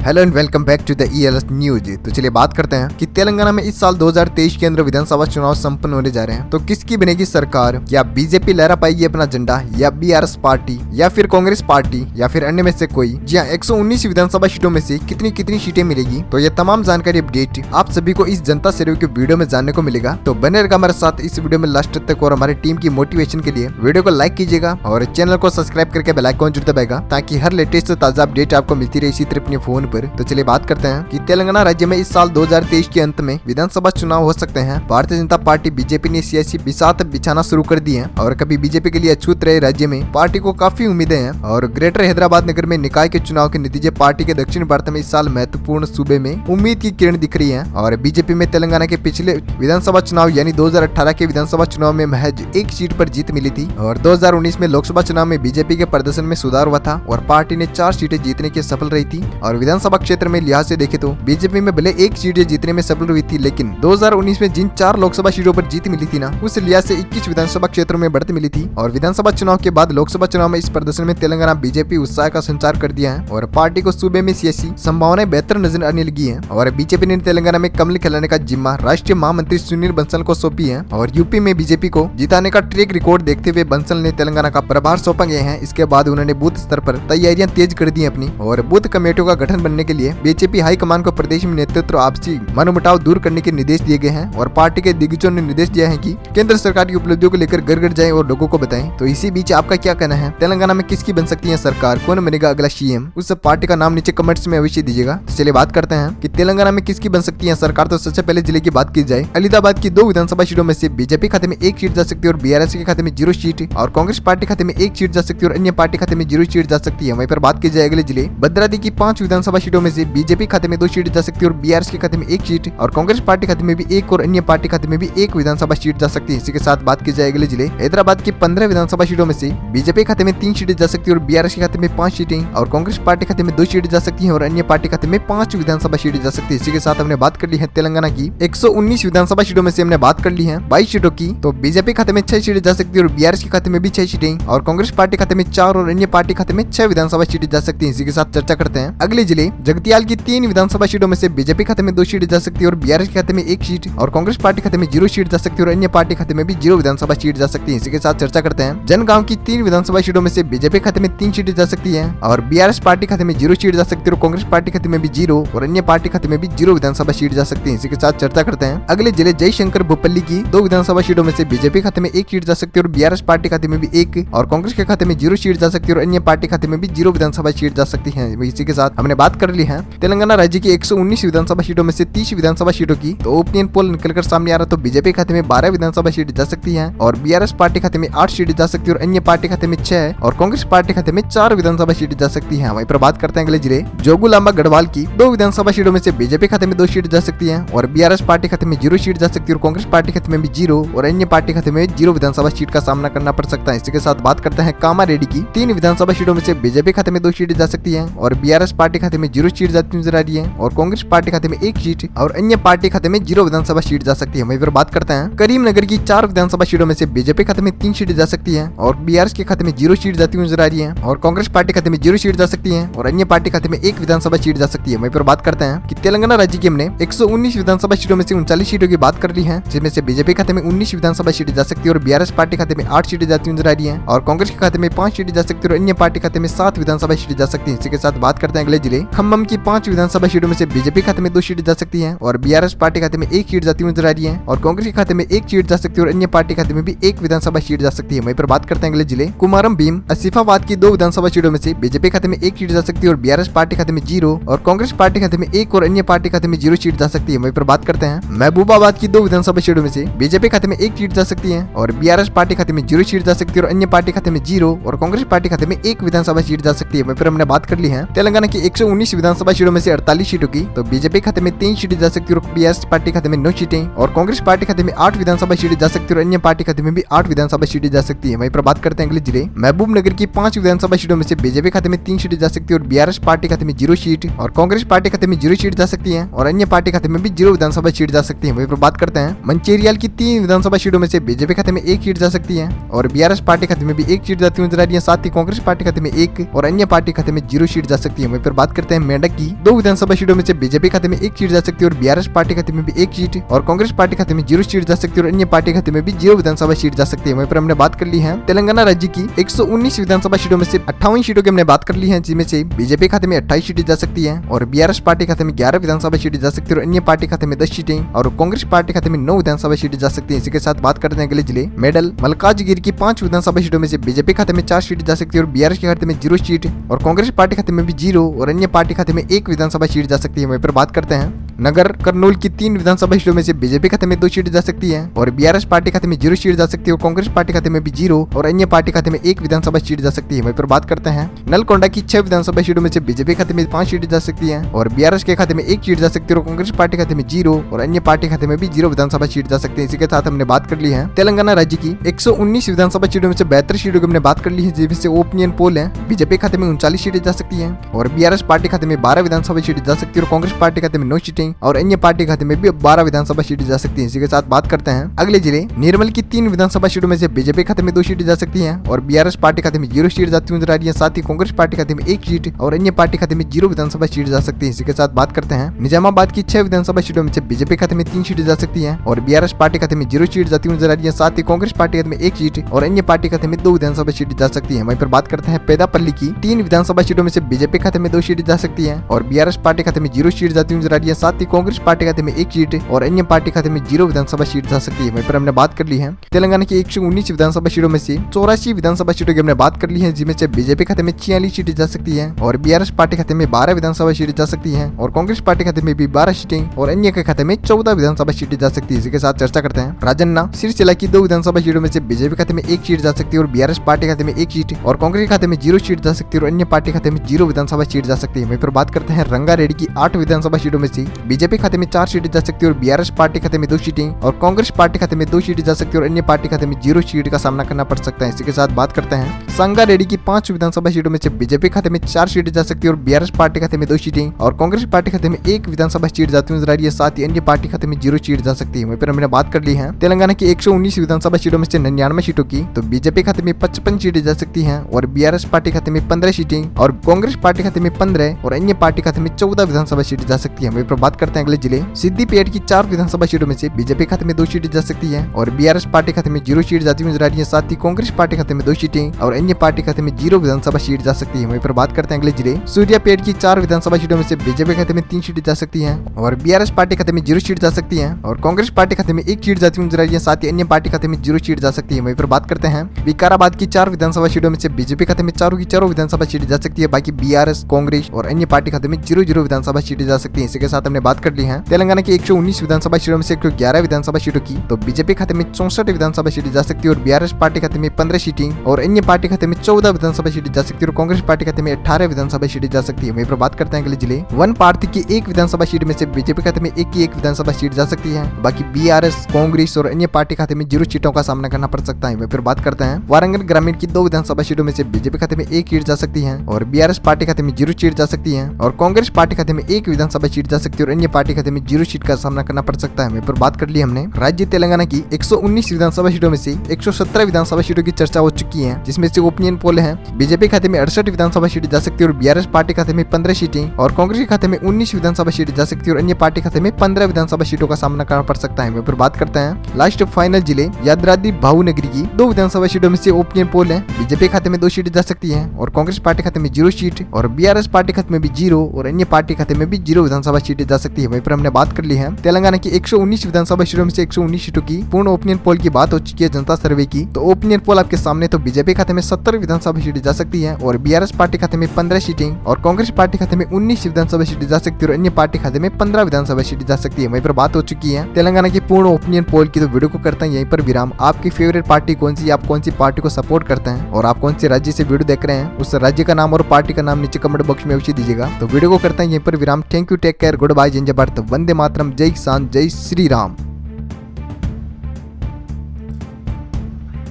Hello and welcome back to the ELS news. तो चलिए बात करते हैं कि तेलंगाना में इस साल 2023 के अंदर विधानसभा चुनाव संपन्न होने जा रहे हैं। तो किसकी बनेगी सरकार? क्या बीजेपी लहरा पाएगी अपना झंडा, या BRS पार्टी, या फिर कांग्रेस पार्टी, या फिर अन्य में से कोई? जी हाँ, 119 विधानसभा सीटों में से कितनी कितनी सीटें मिलेगी, तो ये तमाम जानकारी अपडेट आप सभी को इस जनता सर्वे के वीडियो में जानने को मिलेगा। तो बने रहेगा हमारे साथ इस वीडियो में लास्ट तक, और हमारी टीम की मोटिवेशन के लिए वीडियो को लाइक कीजिएगा और चैनल को सब्सक्राइब करके बेल आइकन जरूर दबाएगा, ताकि हर लेटेस्ट ताजा अपडेट आपको मिलती रहे इसी तरह अपने फोन पर। तो चलिए बात करते हैं कि तेलंगाना राज्य में इस साल 2023 के अंत में विधानसभा चुनाव हो सकते हैं। भारतीय जनता पार्टी बीजेपी ने सियासी बिसात बिछाना शुरू कर दी है और कभी बीजेपी के लिए अछूत रहे राज्य में पार्टी को काफी उम्मीदें हैं। और ग्रेटर हैदराबाद नगर में निकाय के चुनाव के नतीजे पार्टी के दक्षिण भारत में इस साल महत्वपूर्ण सूबे में उम्मीद की किरण दिख रही है। और बीजेपी में तेलंगाना के पिछले विधानसभा चुनाव यानी 2018 के विधानसभा चुनाव में महज एक सीट पर जीत मिली थी, और 2019 में लोकसभा चुनाव में बीजेपी के प्रदर्शन में सुधार हुआ था और पार्टी ने 4 सीटें जीतने की सफल रही थी। और विधानसभा क्षेत्र में लिहाज से देखे तो बीजेपी में भले एक सीटें जीतने में सफल हुई थी, लेकिन 2019 में जिन 4 लोकसभा सीटों पर जीत मिली थी ना, उस लिहाज से 21 विधानसभा क्षेत्रों में बढ़त मिली थी। और विधानसभा चुनाव के बाद लोकसभा चुनाव में इस प्रदर्शन में तेलंगाना बीजेपी उत्साह का संचार कर दिया है और पार्टी को सूबे में सियासी संभावनाएं बेहतर नजर आने लगी है। और बीजेपी ने तेलंगाना में कमल खिलाने का जिम्मा राष्ट्रीय महामंत्री सुनील बंसल को सौंपी है। और यूपी में बीजेपी को जिताने का ट्रैक रिकॉर्ड देखते हुए बंसल ने तेलंगाना का प्रभार सौंपा गया है। इसके बाद उन्होंने बूथ स्तर पर तैयारियां तेज कर दी अपनी, और बूथ कमेटियों का गठन बनने के लिए बीजेपी हाईकमान को प्रदेश में नेतृत्व आपसी मनमुटाव दूर करने के निर्देश दिए गए हैं। और पार्टी के दिग्गजों ने निर्देश दिया है कि केंद्र सरकार की उपलब्धियों को लेकर घर घर जाएं और लोगों को बताएं। तो इसी बीच आपका क्या कहना है? तेलंगाना में किसकी बन सकती है सरकार? कौन बनेगा अगला CM? उस पार्टी का नाम नीचे कमेंट्स में अवश्य दीजिएगा। तो चलिए बात करते हैं कि तेलंगाना में किसकी बन सकती है सरकार। तो सबसे पहले जिले की बात की जाए, अलीदाबाद की 2 विधानसभा सीटों में से बीजेपी खाते में 1 सीट जा सकती है और BRS के खाते में 0 सीट, और कांग्रेस पार्टी खाते में 1 सीट जा सकती है और अन्य पार्टी खाते में 0 सीट जा सकती है। वहीं पर बात की जाए अगले जिले भद्रावती की 5 विधानसभा सीटों में से बीजेपी खाते में 2 सीट जा सकती है और BRS के खाते में 1 सीट, और कांग्रेस पार्टी खाते में भी 1 और अन्य पार्टी खाते में भी 1 विधानसभा सीट जा सकती है। इसी के साथ बात की जाए अगले जिले हैदराबाद की 15 विधानसभा सीटों में से बीजेपी खाते में 3 सीटें जा सकती है और BRS के खाते में 5 सीटें, और कांग्रेस पार्टी खाते में 2 सीटें जा सकती है और अन्य पार्टी खाते में 5 विधानसभा सीटें जा सकती है। इसी के साथ हमने बात कर ली है तेलंगाना की 119 विधानसभा सीटों में से हमने बात कर ली है 22 सीटों की। तो बीजेपी खाते में 6 सीटें जा सकती है और BRS के खाते में भी 6 सीटें, और कांग्रेस पार्टी खाते में 4 और अन्य पार्टी खाते में 6 विधानसभा सीटें जा सकती है। इसी के साथ चर्चा करते हैं अगले जिले जगतियाल की 3 विधानसभा सीटों में से बीजेपी खाते में 2 सीटें जा सकती है और BRS के खाते में 1 सीट, और कांग्रेस पार्टी खाते में 0 सीट जा सकती है और अन्य पार्टी खाते में भी 0 विधानसभा सीट जा सकती है। इसी के साथ चर्चा करते हैं जनगांव की 3 विधानसभा सीटों में से बीजेपी खाते में 3 सीटें जा सकती है और BRS पार्टी खाते में 0 सीट जा सकती है और कांग्रेस पार्टी खाते में भी 0 और अन्य पार्टी खाते में भी 0 विधानसभा सीट जा सकती है। इसी के साथ चर्चा करते हैं अगले जिले जयशंकर भोपल्ली की 2 विधानसभा सीटों में से बीजेपी खाते में 1 सीट जा सकती है और BRS पार्टी खाते में भी 1 और कांग्रेस के खाते में 0 सीट जा सकती है और अन्य पार्टी खाते में भी 0 विधानसभा सीट जा सकती है। इसी के साथ हमने बात कर ली है तेलंगाना राज्य की 119 विधानसभा सीटों में से 30 विधानसभा सीटों की। तो ओपिनियन पोल निकलकर सामने आ रहा, तो बीजेपी खाते में 12 विधानसभा सीट जा सकती है और BRS पार्टी खाते में 8 सीट जा सकती है और अन्य पार्टी खाते में 6 और कांग्रेस पार्टी खाते में 4 विधानसभा सीट जा सकती है। वहीं पर बात करते हैं अगले जिले जोगुलांबा गढ़वाल की 2 विधानसभा सीटों में से बीजेपी खाते में 2 सीट जा सकती है और BRS पार्टी खाते में 0 सीट जा सकती है और कांग्रेस पार्टी खाते में भी 0 और अन्य पार्टी खाते में 0 विधानसभा सीट का सामना करना पड़ सकता है। इसी के साथ बात करते हैं कामारेड्डी की 3 विधानसभा सीटों में से बीजेपी खाते में 2 सीट जा सकती है और BRS पार्टी खाते में 0 सीट जाती नजर आ रही है और कांग्रेस पार्टी खाते में 1 सीट और अन्य पार्टी खाते में 0 विधानसभा सीट जा सकती है। वहीं पर बात करते हैं करीमनगर की 4 विधानसभा सीटों में से बीजेपी खाते में 3 सीट जा सकती है और BRS के खाते में 0 सीट जाती हुई नजर आ रही है और कांग्रेस पार्टी खाते में 0 सीट जा सकती है और अन्य पार्टी खाते में 1 विधानसभा सीट जा सकती है। वहीं पर बात करते हैं कि तेलंगाना राज्य की हमने 119 विधानसभा सीटों में से 39 सीटों की बात कर ली है, जिसमें से बीजेपी खाते में 19 विधानसभा सीटें जा सकती है और BRS पार्टी खाते में 8 सीटें जाती नजर आ रही है और कांग्रेस के खाते में 5 सीटें जा सकती है और अन्य पार्टी खाते में 7 विधानसभा सीटें जा सकती है। इसी के साथ बात करते हैं अगले जिले खम्मम की 5 विधानसभा सीटों में से बीजेपी खाते में 2 सीटें जा सकती है और BRS पार्टी खाते में 1 सीट जाती नजर आ रही है और कांग्रेस के खाते में 1 सीट जा सकती है और अन्य पार्टी खाते में भी 1 विधानसभा सीट जा सकती है। वहीं पर बात करते हैं अगले जिले कुमारम भीम आसिफाबाद की 2 विधानसभा सीटों में से बीजेपी खाते में 1 सीट जा सकती है और BRS पार्टी खाते में 0 और कांग्रेस पार्टी खाते में 1 और अन्य पार्टी खाते में 0 सीट जा सकती है। वहीं पर बात करते हैं महबूबाबाद की 2 विधानसभा सीटों में से बीजेपी खाते में 1 सीट जा सकती है और BRS पार्टी खाते में 0 सीट जा सकती है और अन्य पार्टी खाते में 0 और कांग्रेस पार्टी खाते में 1 विधानसभा सीट जा सकती है। वहीं पर हमने बात कर ली है तेलंगाना की 119 विधानसभा सीटों में से 48 सीटों की। तो बीजेपी खाते में 3 सीटें जा सकती है और BRS पार्टी खाते में 9 सीटें और कांग्रेस पार्टी खाते में 8 विधानसभा सीटें जा सकती है और अन्य पार्टी खाते में भी 8 विधानसभा सीटें जा सकती है। वहीं पर बात करते हैं अगले जिले महबूब नगर की 5 विधानसभा सीटों में से बीजेपी खाते में 3 सीटें जा सकती है और BRS पार्टी खाते में 0 सीट और कांग्रेस पार्टी खाते में 0 सीट जा सकती है और अन्य पार्टी खाते में भी 0 विधानसभा सीट जा सकती है। वहीं पर बात करते हैं मंचेरियल की 3 विधानसभा सीटों में से बीजेपी खाते में 1 सीट जा सकती है और BRS पार्टी खाते में भी 1 सीट जाती नजर आ रही है, साथ ही कांग्रेस पार्टी खाते में 1 और अन्य पार्टी खाते में 0 सीट जा सकती है। वहीं पर बात करते हैं हैं मेंढक की 2 विधानसभा सीटों में से बीजेपी खाते में 1 सीट जा सकती है और बीआरएस पार्टी खाते में भी 1 सीट और कांग्रेस पार्टी खाते में 0 सीट जा सकती है और अन्य पार्टी खाते में भी 0 विधानसभा सीट जा सकती है। वहीं पर हमने बात कर ली है तेलंगाना राज्य की 119 विधानसभा सीटों में से 58 सीटों की हमने बात कर ली है, जिनमें से बीजेपी खाते में 28 सीटें जा सकती है और बीआरएस पार्टी खाते में 11 विधानसभा सीटें जा सकती है और अन्य पार्टी खाते में 10 सीटें और कांग्रेस पार्टी खाते में 9 विधानसभा सीटें जा सकती है। इसी के साथ बात करते हैं अगले जिले मेडल मल्काजगिरी की 5 विधानसभा सीटों में से बीजेपी खाते में 4 सीटें जा सकती है और बीआरएस के खाते में 0 सीट और कांग्रेस पार्टी खाते में भी 0 और अन्य पार्टी खाते में 1 विधानसभा सीट जा सकती है। वहीं पर बात करते हैं नगर कर्नूल की 3 विधानसभा सीटों में से बीजेपी खाते में 2 सीटें जा सकती है और बीआरएस पार्टी खाते में 0 सीट जा सकती है और कांग्रेस पार्टी खाते में भी 0 और अन्य पार्टी खाते में 1 विधानसभा सीट जा सकती है। वहीं पर बात करते हैं नलकोंडा की 6 विधानसभा सीटों में से बीजेपी खाते में 5 सीटें जा सकती है और बीआरएस के खाते में 1 सीट जा सकती है और कांग्रेस पार्टी खाते में 0 और अन्य पार्टी खाते में भी 0 विधानसभा सीट जा सकती है। इसी के साथ हमने बात कर ली है तेलंगाना राज्य की 119 विधानसभा सीटों में से 72 सीटों की हमने बात कर ली है, जिसमें से ओपिनियन पोल है बीजेपी खाते में 39 सीटें जा सकती है और बीआरएस पार्टी खाते में 12 विधानसभा सीटें जा सकती है और कांग्रेस पार्टी खाते में 9 सीटें और अन्य पार्टी खाते में भी 12 विधानसभा सीटें जा सकती है। इसी के साथ बात करते हैं अगले जिले निर्मल की 3 विधानसभा सीटों में से बीजेपी खाते में 2 सीटें जा सकती है और बीआरएस पार्टी खाते में 0 सीट जाती नजर आ रही है, साथ ही कांग्रेस पार्टी खाते में 1 सीट और अन्य पार्टी खाते में 0 विधानसभा सीट जा सकती है। इसी के साथ बात करते हैं निजामाबाद की 6 विधानसभा सीटों में से बीजेपी खाते में 3 सीटें जा सकती है और बीआरएस पार्टी खाते में 0 सीट जाती नजर आ रही है, साथ ही कांग्रेस पार्टी खाते में 1 सीट और अन्य पार्टी खाते में 2 विधानसभा सीट जा सकती है। वहीं पर बात करते हैं पेदापल्ली की 3 विधानसभा सीटों में से बीजेपी खाते में 2 सीटें जा सकती है और बीआरएस पार्टी खाते में 0 सीट जाती नजर आ रही है, साथ ही कांग्रेस पार्टी खाते में 1 सीट और अन्य पार्टी खाते में 0 विधानसभा सीट जा सकती है। वहीं पर हमने बात कर ली है तेलंगाना की 119 विधानसभा सीटों में से 84 विधानसभा सीटों की हमने बात कर ली है, जिनमें से बीजेपी खाते में 46 सीटें जा सकती है और बीआरएस पार्टी खाते में 12 विधानसभा सीटें जा सकती है और कांग्रेस पार्टी खाते में भी 12 सीटें और अन्य के खाते में 14 विधानसभा सीटें जा सकती है। इसी के साथ चर्चा करते हैं राजन्ना सिरसिला की 2 विधानसभा सीटों में से बीजेपी खाते में 1 सीट जा सकती है और बीआरएस पार्टी खाते में 1 सीट और कांग्रेस खाते में 0 सीट जा सकती है और अन्य पार्टी खाते में 0 विधानसभा सीट जा सकती है। वहीं पर बात करते हैं रंगारेड्डी की 8 विधानसभा सीटों में से बीजेपी खाते में 4 सीटें जा सकती है और बीआरएस पार्टी खाते में 2 सीटें और कांग्रेस पार्टी खाते में 2 सीटें जा सकती है और अन्य पार्टी खाते में 0 सीट का सामना करना पड़ सकता है। इसी के साथ बात करते हैं संगारेड्डी की 5 विधानसभा सीटों में से बीजेपी खाते में 4 सीटें जा सकती है और बीआरएस पार्टी खाते में 2 सीटें और कांग्रेस पार्टी खाते में 1 विधानसभा सीट जाती नजर आ रही है, साथ ही अन्य पार्टी खाते में 0 सीट जा सकती है। वहीं पर हमने बात कर ली है तेलंगाना की 119 विधानसभा सीटों में से 99 सीटों की, तो बीजेपी खाते में 55 सीटें जा सकती है और बीआरएस पार्टी खाते में 15 सीटें और कांग्रेस पार्टी खाते में 15 और अन्य पार्टी खाते में 14 विधानसभा सीटें जा सकती है। वहीं पर बात करते हैं अगले जिले सिद्दीपेट की 4 विधानसभा सीटों में से बीजेपी खाते में 2 सीटें जा सकती है और बीआरएस पार्टी खाते में 0 सीट जाती नजर आ रही है, साथ ही कांग्रेस पार्टी खाते में 2 सीटें और अन्य पार्टी खाते में 0 विधानसभा सीट जा सकती है। वहीं पर बात करते हैं अगले जिले सूर्यापेट की 4 विधानसभा सीटों में से बीजेपी खाते में 3 सीटें जा सकती है और बीआरएस पार्टी खाते में 0 सीट जा सकती है और कांग्रेस पार्टी खाते में 1 सीट जाती नजर आ रही है, साथ ही अन्य पार्टी खाते में 0 सीट जा सकती है। वहीं पर बात करते हैं विकाराबाद की 4 विधानसभा सीटों में से बीजेपी खाते में 4 की 4 विधानसभा सीटें जा सकती है, बाकी बीआरएस कांग्रेस और अन्य पार्टी खाते में 0 विधानसभा सीटें जा सकती है। इसी के साथ हमने बात कर ली है तेलंगाना की 119 विधानसभा सीटों में से 111 विधानसभा सीटों की, तो बीजेपी खाते में 64 विधानसभा सीटें जा सकती है और बीआरएस पार्टी खाते में 15 सीटें और अन्य पार्टी खाते में 14 विधानसभा सीटें जा सकती है और कांग्रेस पार्टी खाते में 18 विधानसभा सीटें जा सकती है। वहीं पर बात करते हैं अगले जिले वन पार्टी की 1 विधानसभा सीट में से बीजेपी खाते में 1 की 1 विधानसभा सीट जा सकती है, बाकी बीआरएस कांग्रेस और अन्य पार्टी खाते में 0 सीटों का सामना करना पड़ सकता है। वहीं पर बात करते हैं वारंगल ग्रामीण की 2 विधानसभा सीटों में से बीजेपी खाते में 1 सीट जा सकती है और बीआरएस पार्टी खाते में 0 सीट जा सकती है और कांग्रेस पार्टी खाते में 1 विधानसभा सीट जा सकती है और अन्य पार्टी खाते में 0 सीट का सामना करना पड़ सकता है। वहीं पर बात कर ली हमने राज्य तेलंगाना की 119 विधानसभा सीटों में से 117 विधानसभा सीटों की चर्चा हो चुकी है, जिसमें से ओपिनियन पोल है बीजेपी खाते में 68 विधानसभा सीटें जा सकती है और बीआरएस पार्टी खाते में 15 सीटें और कांग्रेस के खाते में 19 विधानसभा सीटें जा सकती है और अन्य पार्टी खाते में 15 विधानसभा सीटों का सामना करना पड़ सकता है। वहीं पर बात करते हैं लास्ट फाइनल जिले यादाद्री भावनगरी की 2 विधानसभा सीटों में से ओपिनियन पोल है बीजेपी खाते में 2 सीटें जा सकती है और कांग्रेस पार्टी खाते में 0 सीट और बीआरएस पार्टी खाते में भी 0 और अन्य पार्टी खाते में भी 0 विधानसभा सीटें जा सकती है। वहीं पर हमने बात कर ली है तेलंगाना की 119 विधानसभा सीटों में से 119 सीटों की पूर्ण ओपिनियन पोल की बात हो चुकी है जनता सर्वे की, तो ओपिनियन पोल आपके सामने, तो बीजेपी खाते में 70 विधानसभा सीटें जा सकती है और बीआरएस पार्टी खाते में 15 सीटें और कांग्रेस पार्टी खाते में 19 विधानसभा सीटें जा सकती है और अन्य पार्टी खाते में 15 विधानसभा सीटें जा सकती है। वहीं पर बात हो चुकी है तेलंगाना की पूर्ण ओपिनियन पोल की, तो वीडियो को करते हैं यहीं पर विराम। आपकी फेवरेट पार्टी कौन सी, आप कौन सी पार्टी को सपोर्ट करते हैं और आप कौन से राज्य से वीडियो देख रहे हैं, उस राज्य का नाम और पार्टी का नाम नीचे कमेंट बॉक्स में अवश्य दीजिएगा। तो वीडियो को करते हैं यहीं पर विराम। Thank you, take care, good bye, जय भारत, वंदे मातरम, जय किसान, जय श्री राम।